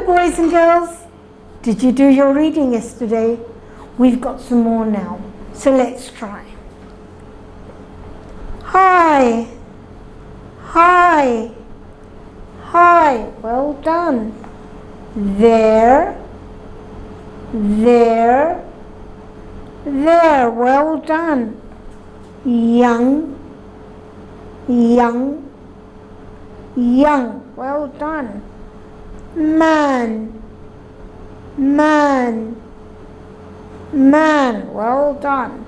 Hello boys and girls, did you do your reading yesterday? We've got some more now, so let's try. Hi, hi, hi, well done. There, there, there, well done. Young, young, young, well done. Man, man, man, well done.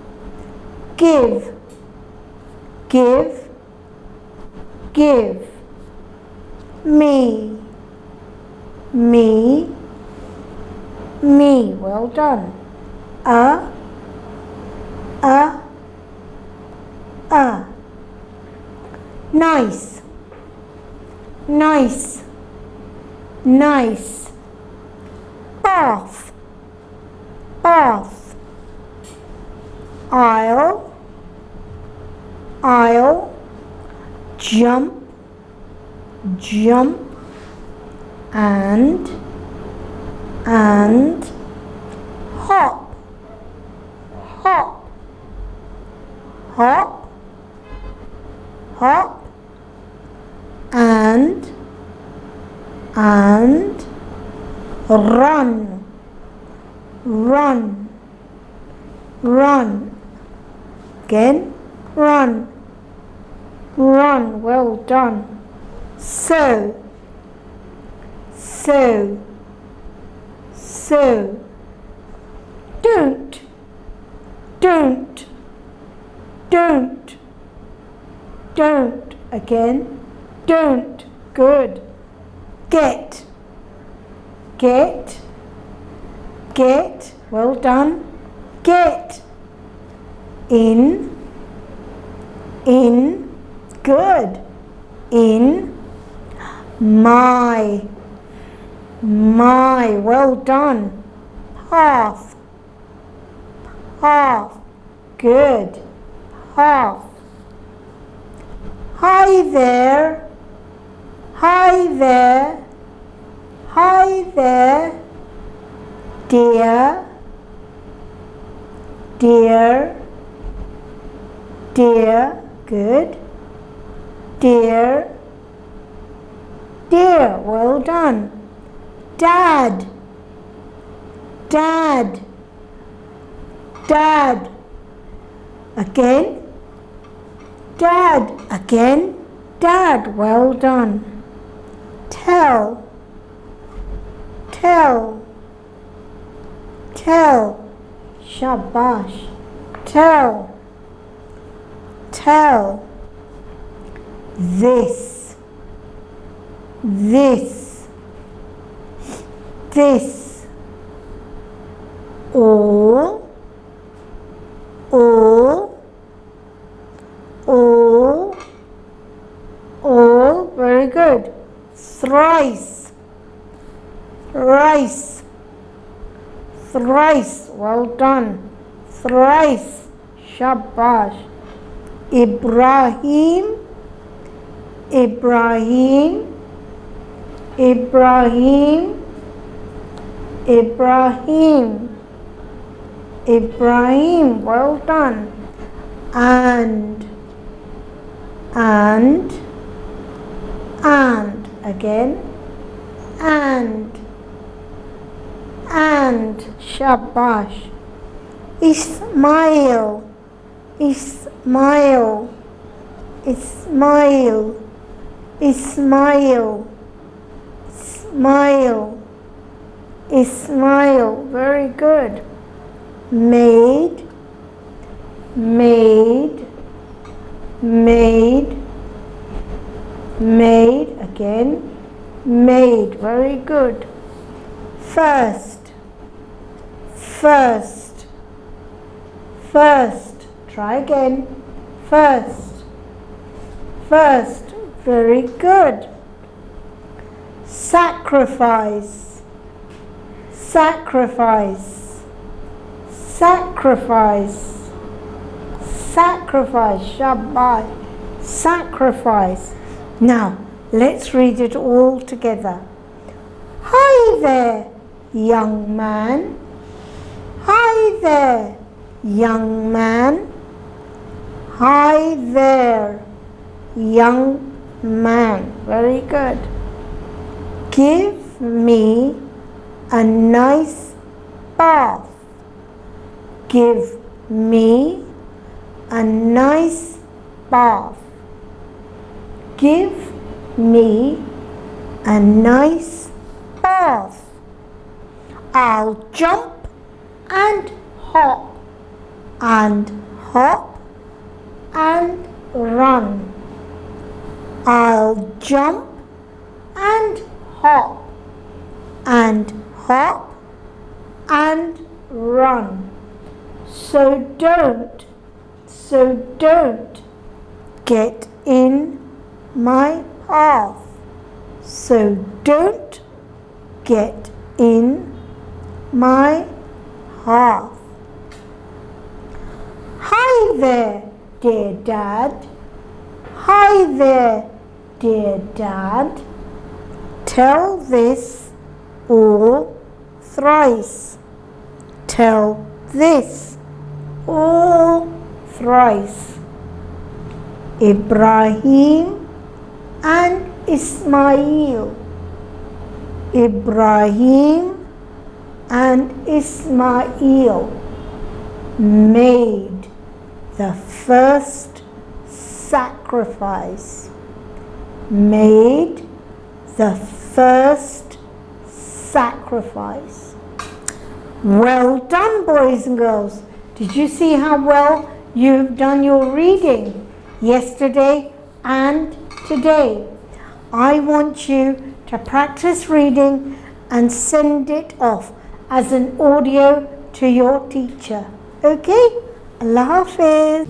Give, give, give. Me, me, me, well done. A, nice, nice, nice. Bath, bath. Aisle, aisle. Jump, jump. And hop, hop, hop, hop. And run, run, run. Again, run, run, well done. So, so, so. Don't, don't, don't, don't. Again, don't. Good. Get, get, get, well done. Get, in, good. In, my, well done. Half, half, good. Half. Hi there, hi there, hi there. Dear, dear, dear, good. Dear, dear, well done. Dad, dad, dad. Again, dad, again, dad, well done. Tell, tell, tell, shabash. Tell, tell. This, this, this. All, all, all, all. Very good. Thrice, rice, thrice, well done. Thrice, shabash. Ibrahim, Ibrahim, Ibrahim, Ibrahim, Ibrahim, well done. And again, and shabash. Ismail, Ismail, Ismail, Ismail, Ismail, Ismail, very good. Made, made, made, made, again, made, very good. First, first, first, try again. First, first, very good. Sacrifice, sacrifice, sacrifice, sacrifice, shabai, sacrifice. Now, let's read it all together. Hi there, young man. Hi there, young man. Hi there, young man. Very good. Give me a nice bath. Give me a nice bath. Give me a nice bath. I'll jump and hop and hop and run. I'll jump and hop and hop and run. So don't get in my path. So don't get in my path. Hi there, dear Dad. Hi there, dear Dad. Tell this all thrice. Tell this all thrice. Ibrahim and Ismail. Ibrahim and Ismail made the first sacrifice. Made the first sacrifice. Well done, boys and girls. Did you see how well you've done your reading yesterday and today? I want you to practice reading and send it off as an audio to your teacher. Okay? Allah Hafiz.